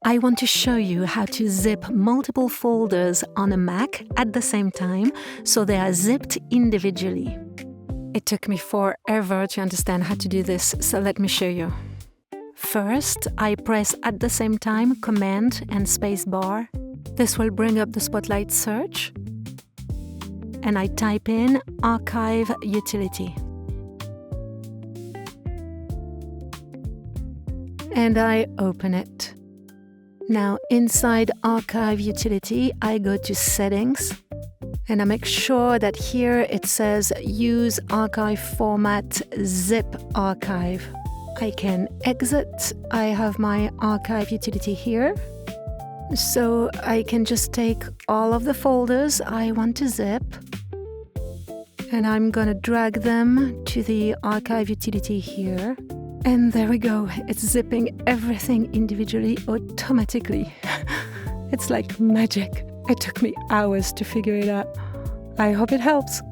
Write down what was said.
I want to show you how to zip multiple folders on a Mac at the same time so they are zipped individually. It took me forever to understand how to do this, so let me show you. First, I press at the same time Command and Spacebar. This will bring up the Spotlight search. And I type in Archive Utility. And I open it. Now, inside Archive Utility, I go to Settings, and I make sure that here it says Use Archive Format Zip Archive. I can exit. I have my Archive Utility here. So I can just take all of the folders I want to zip, and I'm gonna drag them to the Archive Utility here. And there we go, it's zipping everything individually automatically. It's like magic. It took me hours to figure it out. I hope it helps.